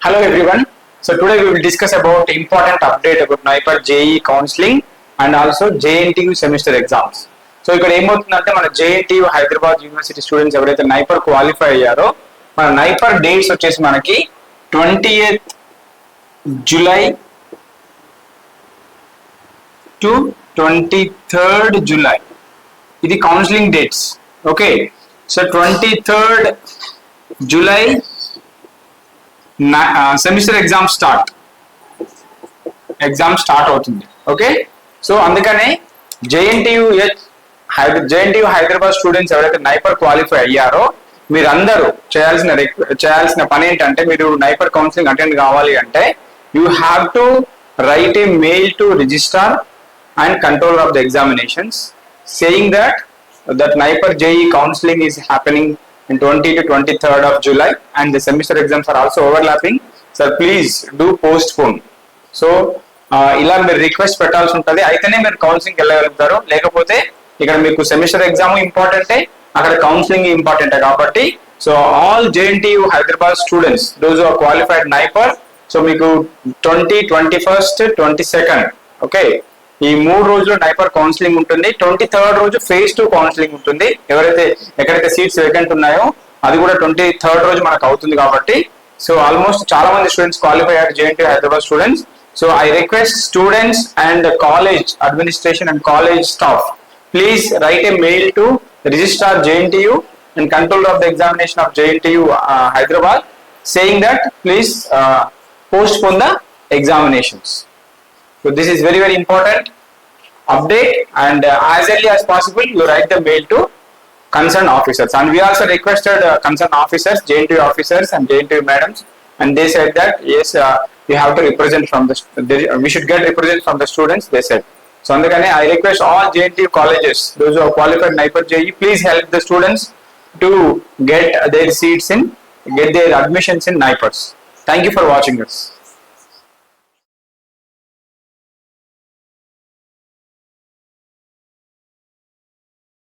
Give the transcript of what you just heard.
Hello everyone. So today we will discuss about important update about NIPER JEE counseling and also JNTU semester exams. So ఇక్కడ ఏమవుతుందంటే మన JNTU Hyderabad university students ఎవరైతే NIPER qualify అయ్యారో మన NIPER dates వచ్చేసి మనకి 28th July to 23rd July. ఇది counselling dates. Okay, so 23rd July semester exam start అవుతుంది. ఓకే, సో అందుకనే జేఎన్టీయూ హైదరాబాద్ స్టూడెంట్స్ ఎవరైతే నైపర్ క్వాలిఫై అయ్యారో మీరందరూ చేయాల్సిన పని ఏంటంటే, మీరు నైపర్ కౌన్సిలింగ్ అటెండ్ కావాలి అంటే you have to right A mail to registrar and controller of the examinations saying that NIPER JEE counseling is happening in 20 to 23rd of July and the semester exams are also overlapping. Sir, please do postpone. So ఇలా మీరు request పెట్టాల్సి ఉంటుంది, అయితేనే మీరు counselling వెళ్ళగలుగుతారు. లేకపోతే ఇక్కడ మీకు semester exam ఇంపార్టెంటే, అక్కడ కౌన్సిలింగ్ ఇంపార్టెంటే. కాబట్టి so all JNTU Hyderabad students those are qualified NIPER, so మీకు 20, 21st, 22nd ఓకే ఈ 3 రోజులు నైపర్ కౌన్సిలింగ్ ఉంటుంది. 23rd రోజు phase 2 కౌన్సిలింగ్ ఉంటుంది. ఎక్కడైతే సీట్స్ వేకెంట్ ఉన్నాయో అది కూడా 23rd రోజు మనకు అవుతుంది. కాబట్టి సో ఆల్మోస్ట్ చాలా మంది స్టూడెంట్స్ క్వాలిఫై అయ్యారు JNTU Hyderabad students. So I request students and college administration and college staff, please right A mail to registrar JNTU and controller of the examination of JNTU Hyderabad saying that please postpone the examinations. So this is very very important update, and as early as possible you write the mail to concerned officers. And we also requested concerned officers, JNTU officers and JNTU madams, and they said that yes, you have to represent from we should get represent from the students, they said. So andukane I request all JNTU colleges, those who are qualified NIPER JEE, please help the students to get their admissions in NIPERs. Thank you for watching us.